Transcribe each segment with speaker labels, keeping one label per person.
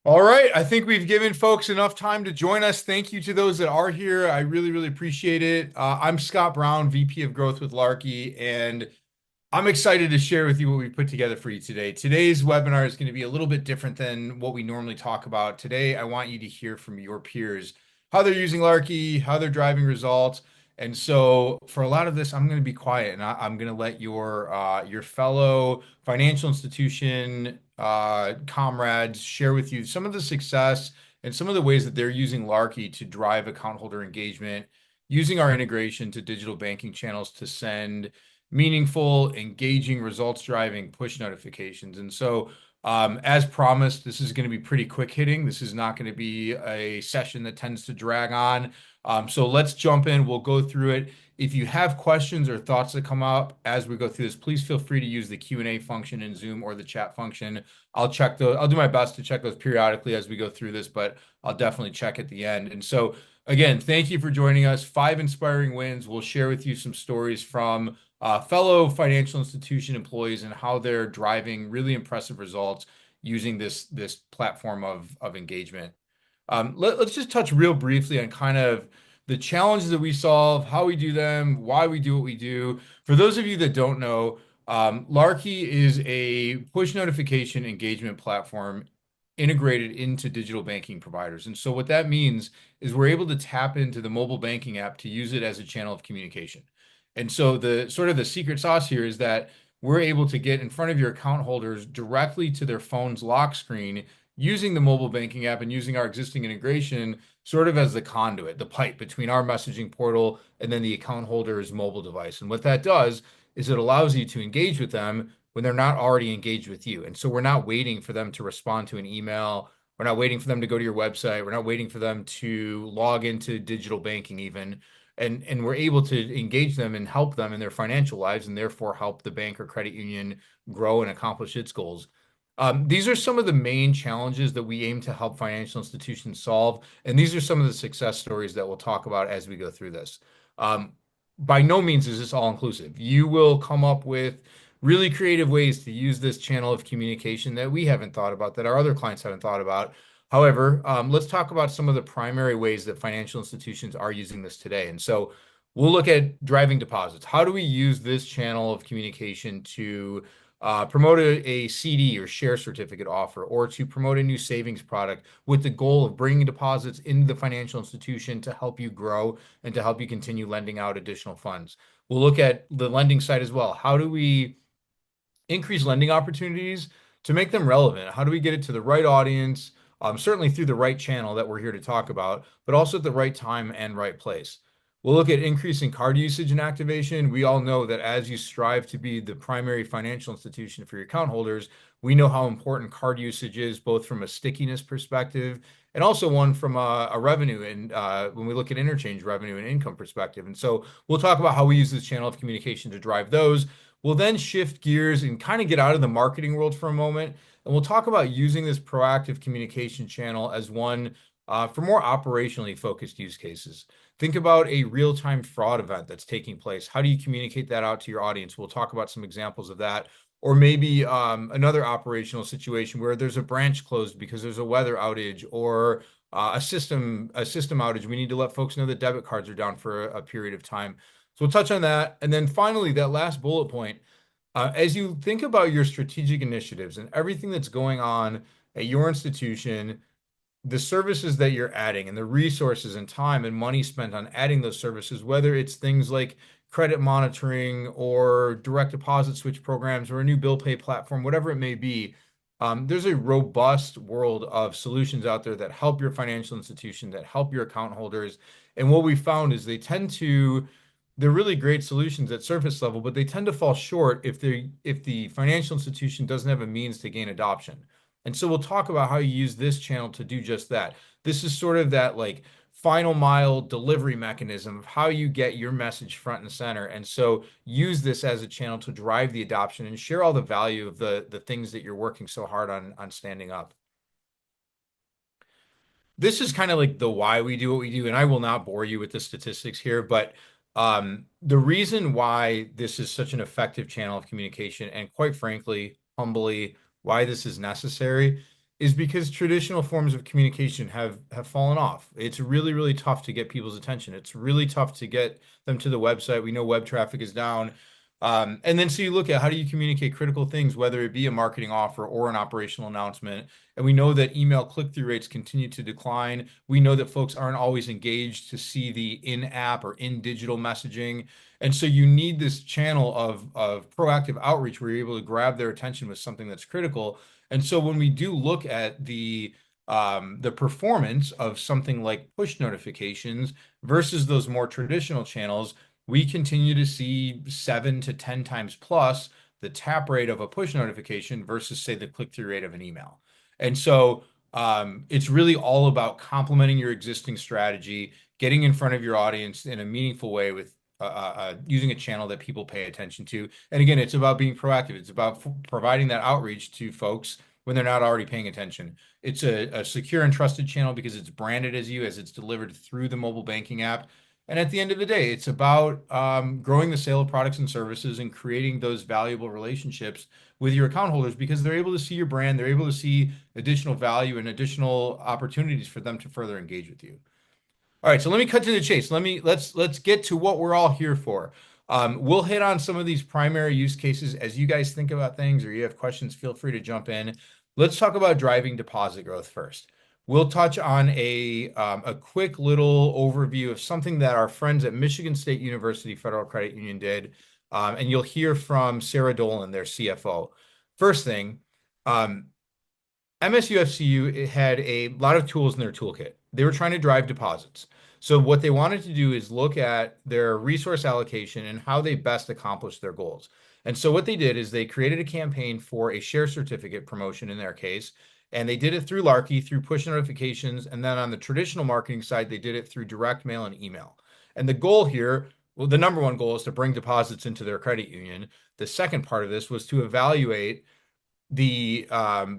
Speaker 1: All right. I think we've given folks enough time to join us. Thank you to those that are here. I really, really appreciate it. I'm Scott Brown, VP of Growth with Larky, and I'm excited to share with you what we put together for you today. Today's webinar is going to be a little bit different than what we normally talk about. Today, I want you to hear from your peers how they're using Larky, how they're driving results. And so, for a lot of this, I'm going to be quiet and I'm going to let your fellow financial institution comrades share with you some of the success and some of the ways that they're using Larky to drive account holder engagement, using our integration to digital banking channels to send meaningful, engaging, results driving push notifications. And so, as promised, this is going to be pretty quick hitting. This is not going to be a session that tends to drag on. So let's jump in. We'll go through it. If you have questions or thoughts that come up as we go through this, please feel free to use the Q&A function in Zoom or the chat function. I'll check those. I'll do my best to check those periodically as we go through this, but I'll definitely check at the end. And so, again, thank you for joining us. 5 inspiring wins. We'll share with you some stories from fellow financial institution employees and how they're driving really impressive results using this platform of engagement. Let's just touch real briefly on kind of the challenges that we solve, how we do them, why we do what we do. For those of you that don't know, Larky is a push notification engagement platform integrated into digital banking providers. And so what that means is we're able to tap into the mobile banking app to use it as a channel of communication. And so the sort of the secret sauce here is that we're able to get in front of your account holders directly to their phone's lock screen using the mobile banking app and using our existing integration sort of as the conduit, the pipe between our messaging portal and then the account holder's mobile device. And what that does is it allows you to engage with them when they're not already engaged with you. And so we're not waiting for them to respond to an email. We're not waiting for them to go to your website. We're not waiting for them to log into digital banking even. And we're able to engage them and help them in their financial lives and therefore help the bank or credit union grow and accomplish its goals. These are some of the main challenges that we aim to help financial institutions solve, and these are some of the success stories that we'll talk about as we go through this. Um, by no means is this all inclusive. You will come up with really creative ways to use this channel of communication that we haven't thought about, that our other clients haven't thought about. However, let's talk about some of the primary ways that financial institutions are using this today. And so we'll look at driving deposits. How do we use this channel of communication to promote a CD or share certificate offer, or to promote a new savings product with the goal of bringing deposits into the financial institution to help you grow and to help you continue lending out additional funds? We'll look at the lending side as well. How do we increase lending opportunities to make them relevant? How do we get it to the right audience? Certainly through the right channel that we're here to talk about, but also at the right time and right place. We'll look at increasing card usage and activation. We all know that as you strive to be the primary financial institution for your account holders, we know how important card usage is, both from a stickiness perspective and also one from a revenue and when we look at interchange revenue and income perspective. And so we'll talk about how we use this channel of communication to drive those. We'll then shift gears and kind of get out of the marketing world for a moment, and we'll talk about using this proactive communication channel as one for more operationally focused use cases. Think about a real-time fraud event that's taking place. How do you communicate that out to your audience? We'll talk about some examples of that. Or maybe another operational situation where there's a branch closed because there's a weather outage or a system outage. We need to let folks know that debit cards are down for a period of time. So we'll touch on that. And then finally, that last bullet point, as you think about your strategic initiatives and everything that's going on at your institution, the services that you're adding and the resources and time and money spent on adding those services, whether it's things like credit monitoring or direct deposit switch programs or a new bill pay platform, whatever it may be, there's a robust world of solutions out there that help your financial institution, that help your account holders. And what we found is they're really great solutions at surface level, but they tend to fall short if the financial institution doesn't have a means to gain adoption. And so we'll talk about how you use this channel to do just that. This is sort of that like final mile delivery mechanism of how you get your message front and center. And so use this as a channel to drive the adoption and share all the value of the things that you're working so hard on standing up. This is kind of like the why we do what we do, and I will not bore you with the statistics here, but the reason why this is such an effective channel of communication, and quite frankly, humbly, why this is necessary, is because traditional forms of communication have fallen off. It's really, really tough to get people's attention. It's really tough to get them to the website. We know web traffic is down. And then so you look at how do you communicate critical things, whether it be a marketing offer or an operational announcement. And we know that email click-through rates continue to decline. We know that folks aren't always engaged to see the in-app or in-digital messaging. And so you need this channel of proactive outreach where you're able to grab their attention with something that's critical. And so when we do look at the performance of something like push notifications versus those more traditional channels, we continue to see 7 to 10 times plus the tap rate of a push notification versus, say, the click-through rate of an email. And so it's really all about complementing your existing strategy, getting in front of your audience in a meaningful way with using a channel that people pay attention to. And again, it's about being proactive. It's about providing that outreach to folks when they're not already paying attention. It's a secure and trusted channel because it's branded as you, as it's delivered through the mobile banking app. And at the end of the day, it's about growing the sale of products and services and creating those valuable relationships with your account holders because they're able to see your brand, they're able to see additional value and additional opportunities for them to further engage with you. All right, so let me cut to the chase. Let's get to what we're all here for. We'll hit on some of these primary use cases as you guys think about things or you have questions, feel free to jump in. Let's talk about driving deposit growth first. We'll touch on a quick little overview of something that our friends at Michigan State University Federal Credit Union did, and you'll hear from Sarah Dolan, their CFO. First thing, MSUFCU had a lot of tools in their toolkit. They were trying to drive deposits. So what they wanted to do is look at their resource allocation and how they best accomplish their goals. And so what they did is they created a campaign for a share certificate promotion in their case, and they did it through Larky, through push notifications, and then on the traditional marketing side, they did it through direct mail and email. And the goal here, well, the number one goal is to bring deposits into their credit union. The second part of this was to evaluate the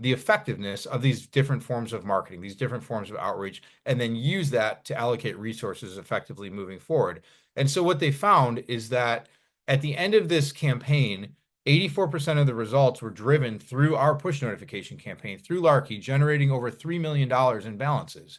Speaker 1: effectiveness of these different forms of marketing, these different forms of outreach, and then use that to allocate resources effectively moving forward. And so what they found is that at the end of this campaign, 84% of the results were driven through our push notification campaign, through Larky, generating over $3 million in balances.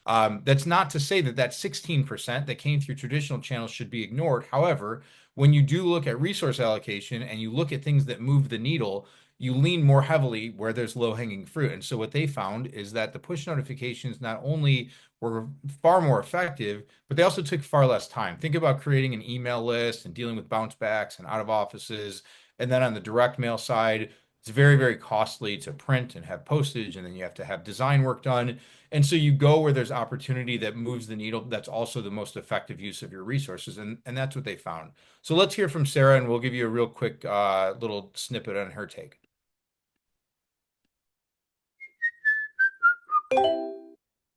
Speaker 1: That's not to say that that 16% that came through traditional channels should be ignored. However, when you do look at resource allocation and you look at things that move the needle, you lean more heavily where there's low-hanging fruit. And so what they found is that the push notifications not only were far more effective, but they also took far less time. Think about creating an email list and dealing with bounce backs and out of offices. And then on the direct mail side, it's very, very costly to print and have postage, and then you have to have design work done. And so you go where there's opportunity that moves the needle. That's also the most effective use of your resources. And that's what they found. So let's hear from Sarah, and we'll give you a real quick little snippet on her take.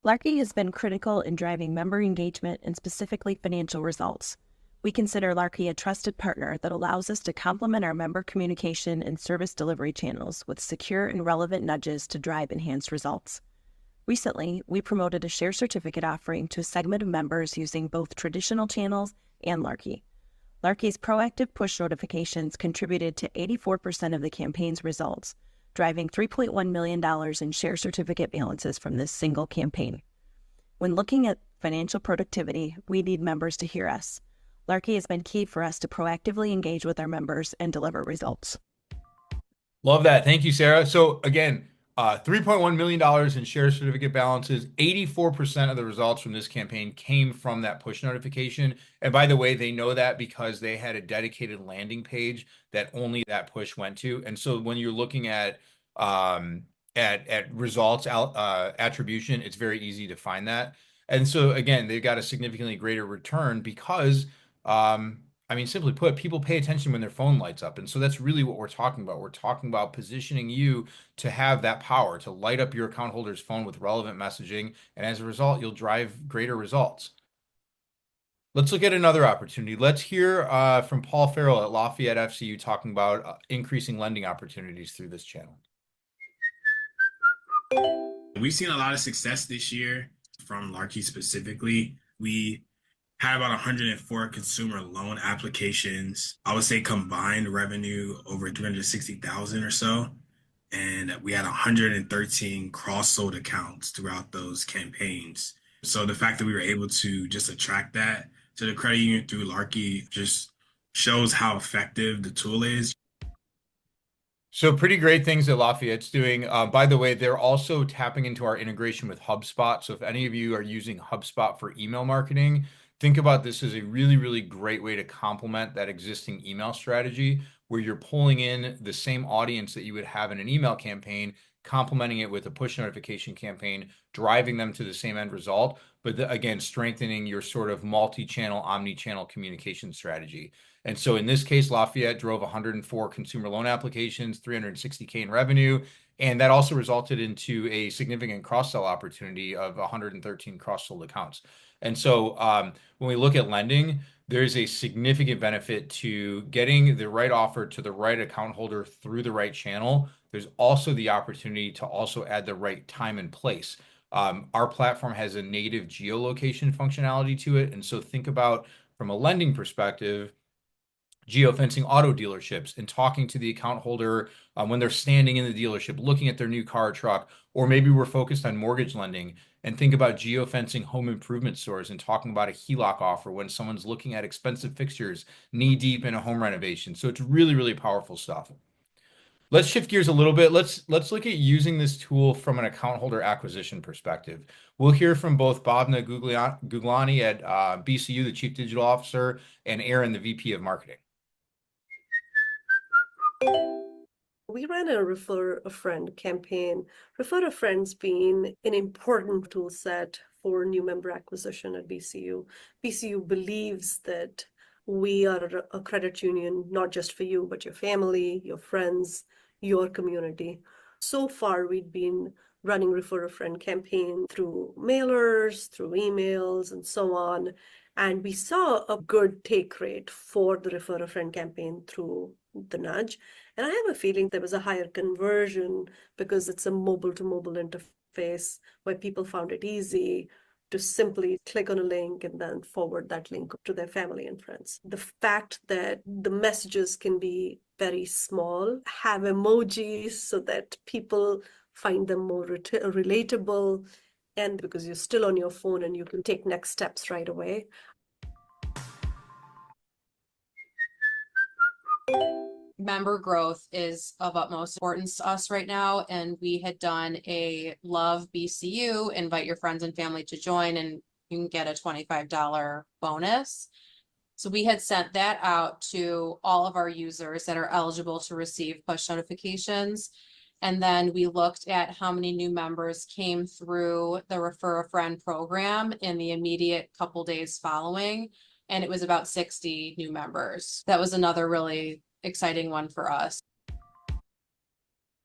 Speaker 2: Larky has been critical in driving member engagement and specifically financial results. We consider Larky a trusted partner that allows us to complement our member communication and service delivery channels with secure and relevant nudges to drive enhanced results. Recently, we promoted a share certificate offering to a segment of members using both traditional channels and Larky. Larky's proactive push notifications contributed to 84% of the campaign's results, driving $3.1 million in share certificate balances from this single campaign. When looking at financial productivity, we need members to hear us. Larky has been key for us to proactively engage with our members and deliver results.
Speaker 1: Love that. Thank you, Sarah. So again, $3.1 million in share certificate balances. 84% of the results from this campaign came from that push notification. And by the way, they know that because they had a dedicated landing page that only that push went to. And so when you're looking at results attribution, it's very easy to find that. And so again, they've got a significantly greater return because I mean, simply put, people pay attention when their phone lights up. And so that's really what we're talking about. We're talking about positioning you to have that power to light up your account holder's phone with relevant messaging. And as a result, you'll drive greater results. Let's look at another opportunity. Let's hear from Paul Farrell at Lafayette FCU talking about increasing lending opportunities through this channel.
Speaker 3: We've seen a lot of success this year from Larky specifically. We had about 104 consumer loan applications. I would say combined revenue over 360,000 or so. and we had 113 cross-sold accounts throughout those campaigns. So the fact that we were able to just attract that to the credit union through Larky just shows how effective the tool is.
Speaker 1: So pretty great things that Lafayette's doing. By the way, they're also tapping into our integration with HubSpot. So if any of you are using HubSpot for email marketing, think about this as a really, really great way to complement that existing email strategy where you're pulling in the same audience that you would have in an email campaign, complementing it with a push notification campaign, driving them to the same end result, but again, strengthening your sort of multi-channel, omni-channel communication strategy. And so in this case, Lafayette drove 104 consumer loan applications, 360K in revenue, and that also resulted into a significant cross-sell opportunity of 113 cross-sold accounts. And so when we look at lending, there's a significant benefit to getting the right offer to the right account holder through the right channel. There's also the opportunity to also add the right time and place. Our platform has a native geolocation functionality to it. And so think about from a lending perspective, geofencing auto dealerships and talking to the account holder when they're standing in the dealership looking at their new car or truck, or maybe we're focused on mortgage lending and think about geofencing home improvement stores and talking about a HELOC offer when someone's looking at expensive fixtures knee deep in a home renovation. So it's really, really powerful stuff. Let's shift gears a little bit. Let's look at using this tool from an account holder acquisition perspective. We'll hear from both Bhavna Guglani at BCU, the Chief Digital Officer, and Aaron, the VP of Marketing.
Speaker 4: We ran a refer a friend campaign. Refer a friend's been an important tool set for new member acquisition at BCU. BCU believes that we are a credit union, not just for you, but your family, your friends, your community. So far, we've been running refer a friend campaign through mailers, through emails, and so on. And we saw a good take rate for the refer a friend campaign through the nudge. And I have a feeling there was a higher conversion because it's a mobile to mobile interface where people found it easy to simply click on a link and then forward that link to their family and friends. The fact that the messages can be very small, have emojis so that people find them more relatable, and because you're still on your phone and you can take next steps right away.
Speaker 5: Member growth is of utmost importance to us right now, and we had done a Love BCU, invite your friends and family to join, and you can get a $25 bonus. So we had sent that out to all of our users that are eligible to receive push notifications. And then we looked at how many new members came through the Refer a Friend program in the immediate couple days following. And it was about 60 new members. That was another really exciting one for us.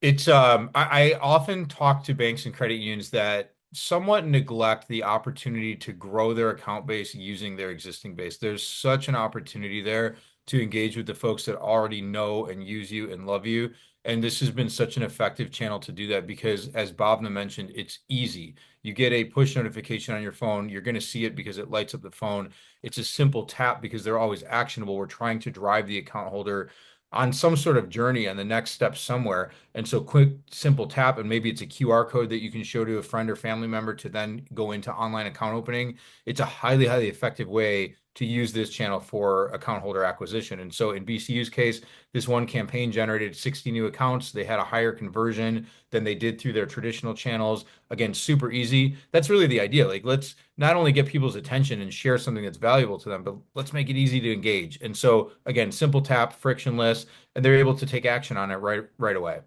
Speaker 1: It's I often talk to banks and credit unions that somewhat neglect the opportunity to grow their account base using their existing base. There's such an opportunity there to engage with the folks that already know and use you and love you. And this has been such an effective channel to do that because, as Bhavna mentioned, it's easy. You get a push notification on your phone. You're going to see it because it lights up the phone. It's a simple tap because they're always actionable. We're trying to drive the account holder on some sort of journey on the next step somewhere. And so quick, simple tap, and maybe it's a QR code that you can show to a friend or family member to then go into online account opening. It's a highly, highly effective way to use this channel for account holder acquisition. And so in BCU's case, this one campaign generated 60 new accounts. They had a higher conversion than they did through their traditional channels. Again, super easy. That's really the idea. Like, let's not only get people's attention and share something that's valuable to them, but let's make it easy to engage. And so again, simple tap, frictionless, and they're able to take action on it right away.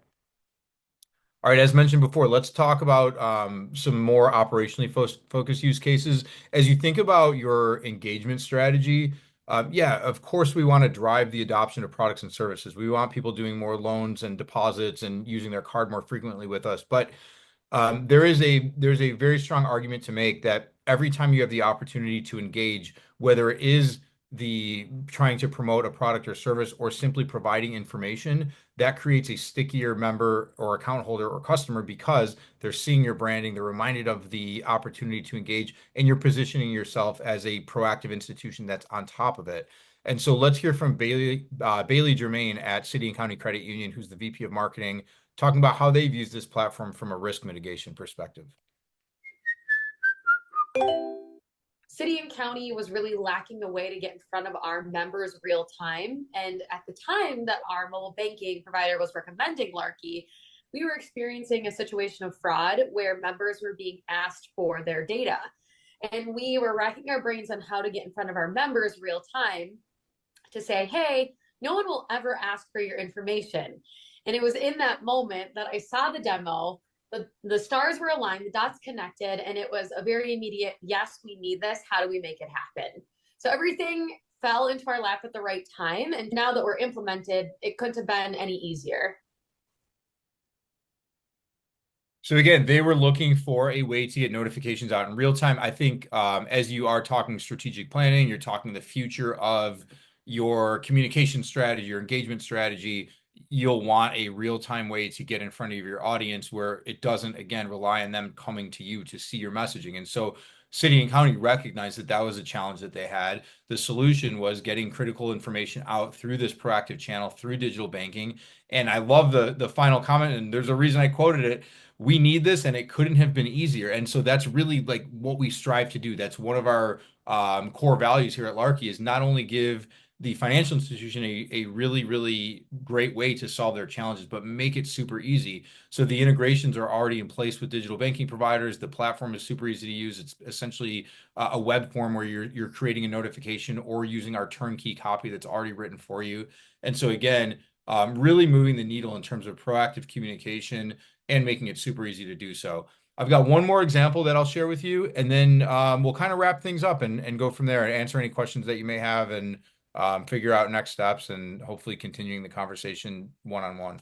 Speaker 1: All right, as mentioned before, let's talk about some more operationally focused use cases. As you think about your engagement strategy, yeah, of course, we want to drive the adoption of products and services. We want people doing more loans and deposits and using their card more frequently with us. But there's a very strong argument to make that every time you have the opportunity to engage, whether it is the trying to promote a product or service or simply providing information, that creates a stickier member or account holder or customer because they're seeing your branding, they're reminded of the opportunity to engage, and you're positioning yourself as a proactive institution that's on top of it. And so let's hear from Bailey Germain at City and County Credit Union, who's the VP of Marketing talking about how they've used this platform from a risk mitigation perspective.
Speaker 6: City and county was really lacking a way to get in front of our members real time. And at the time that our mobile banking provider was recommending Larky, we were experiencing a situation of fraud where members were being asked for their data. And we were racking our brains on how to get in front of our members real time to say, hey, no one will ever ask for your information. And it was in that moment that I saw the demo. The stars were aligned, the dots connected, and it was a very immediate, yes, we need this. How do we make it happen? So everything fell into our lap at the right time. And now that we're implemented, it couldn't have been any easier.
Speaker 1: So again, they were looking for a way to get notifications out in real time. I think as you are talking strategic planning, you're talking the future of your communication strategy, your engagement strategy. You'll want a real-time way to get in front of your audience where it doesn't, again, rely on them coming to you to see your messaging. And so city and county recognized that that was a challenge that they had. The solution was getting critical information out through this proactive channel, through digital banking. And I love the final comment, and there's a reason I quoted it. We need this, and it couldn't have been easier. And so that's really like what we strive to do. That's one of our core values here at Larky, is not only give the financial institution a really, really great way to solve their challenges, but make it super easy. So the integrations are already in place with digital banking providers. The platform is super easy to use. It's essentially a web form where you're creating a notification or using our turnkey copy that's already written for you. And so again, really moving the needle in terms of proactive communication and making it super easy to do so. I've got one more example that I'll share with you, and then we'll kind of wrap things up and go from there and answer any questions that you may have and figure out next steps and hopefully continuing the conversation one-on-one.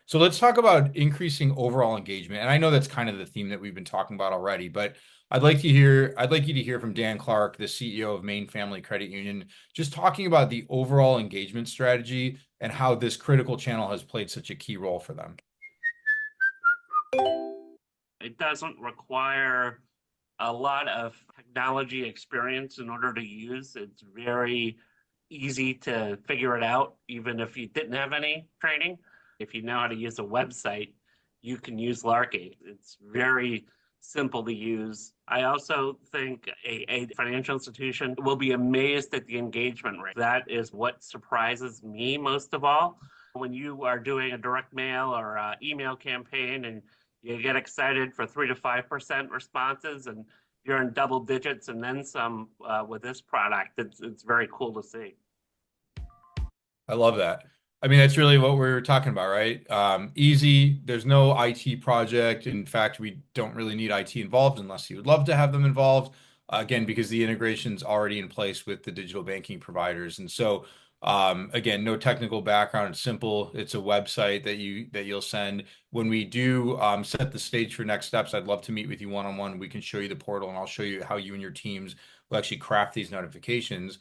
Speaker 1: So let's talk about increasing overall engagement. And I know that's kind of the theme that we've been talking about already, but I'd like you to hear from Dan Clark, the CEO of Maine Family Credit Union, just talking about the overall engagement strategy and how this critical channel has played such a key role for them.
Speaker 7: It doesn't require a lot of technology experience in order to use. It's very easy to figure it out, even if you didn't have any training. If you know how to use a website, you can use Larky. It's very simple to use. I also think a financial institution will be amazed at the engagement rate. That is what surprises me most of all. When you are doing a direct mail or email campaign and you get excited for 3 to 5% responses and you're in double digits and then some with this product, it's very cool to see.
Speaker 1: I love that. I mean, that's really what we're talking about, right? Easy. There's no IT project. In fact, we don't really need IT involved unless you would love to have them involved. Again, because the integration's already in place with the digital banking providers. And so, again, no technical background. It's simple. It's a website that you'll send. When we do set the stage for next steps, I'd love to meet with you one-on-one. We can show you the portal, and I'll show you how you and your teams will actually craft these notifications.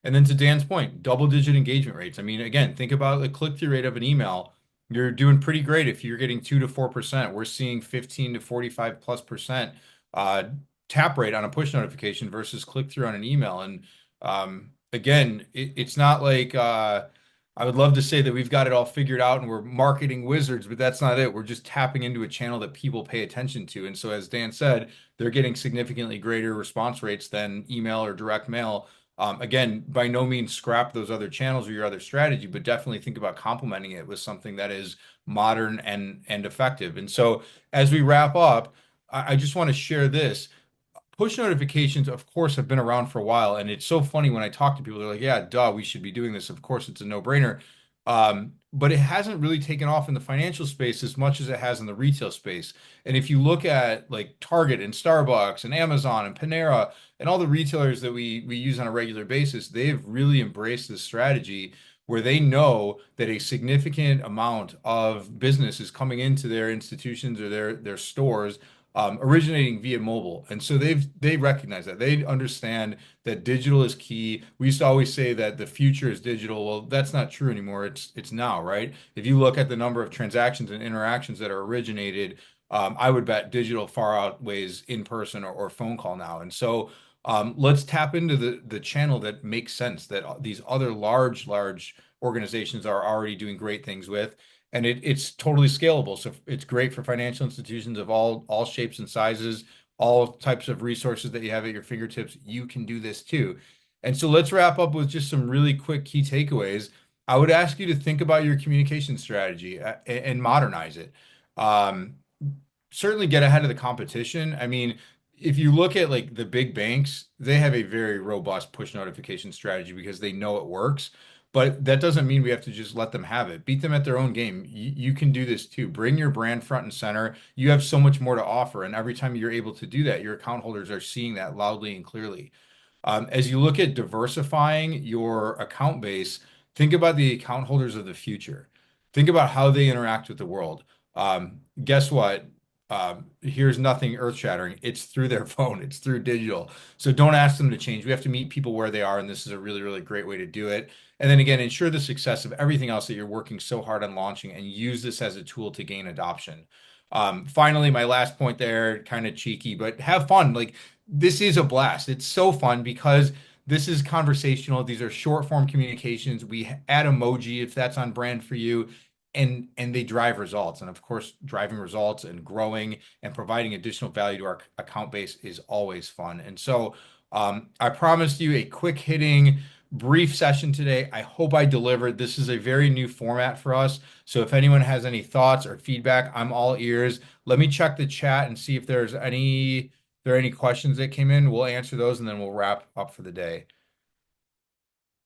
Speaker 1: And then to Dan's point, double-digit engagement rates. I mean, again, think about the click-through rate of an email. You're doing pretty great if you're getting 2 to 4%. We're seeing 15 to 45+% tap rate on a push notification versus click-through on an email. And again, it's not like I would love to say that we've got it all figured out and we're marketing wizards, but that's not it. We're just tapping into a channel that people pay attention to. And so, as Dan said, they're getting significantly greater response rates than email or direct mail. Again, by no means scrap those other channels or your other strategy, but definitely think about complementing it with something that is modern and effective. And so as we wrap up, I just want to share this. Push notifications, of course, have been around for a while. And it's so funny when I talk to people, they're like, yeah, duh, we should be doing this. Of course, it's a no-brainer. But it hasn't really taken off in the financial space as much as it has in the retail space. And if you look at like Target and Starbucks and Amazon and Panera and all the retailers that we use on a regular basis, they've really embraced this strategy where they know that a significant amount of business is coming into their institutions or their stores originating via mobile. And so they recognize that. They understand that digital is key. We used to always say that the future is digital. Well, that's not true anymore. It's now, right? If you look at the number of transactions and interactions that are originated, I would bet digital far outweighs in person or phone call now. And so let's tap into the channel that makes sense, that these other large organizations are already doing great things with. and it's totally scalable. So it's great for financial institutions of all shapes and sizes, all types of resources that you have at your fingertips. You can do this too. And so let's wrap up with just some really quick key takeaways. I would ask you to think about your communication strategy and modernize it. Um, Certainly get ahead of the competition. I mean, if you look at like the big banks, they have a very robust push notification strategy because they know it works. But that doesn't mean we have to just let them have it. Beat them at their own game. You can do this too. Bring your brand front and center. You have so much more to offer. And every time you're able to do that, your account holders are seeing that loudly and clearly. As you look at diversifying your account base, think about the account holders of the future. Think about how they interact with the world. Guess what? Here's nothing earth-shattering. It's through their phone, it's through digital. So don't ask them to change. We have to meet people where they are, and this is a really, really great way to do it. And then again, ensure the success of everything else that you're working so hard on launching and use this as a tool to gain adoption. Finally, my last point there, kind of cheeky, but have fun. Like this is a blast. It's so fun because this is conversational. These are short form communications. We add emoji if that's on brand for you, and they drive results. And of course, driving results and growing and providing additional value to our account base is always fun. And so I promised you a quick hitting brief session today. I hope I delivered. This is a very new format for us. So if anyone has any thoughts or feedback, I'm all ears. Let me check the chat and see if there are any questions that came in. We'll answer those and then we'll wrap up for the day.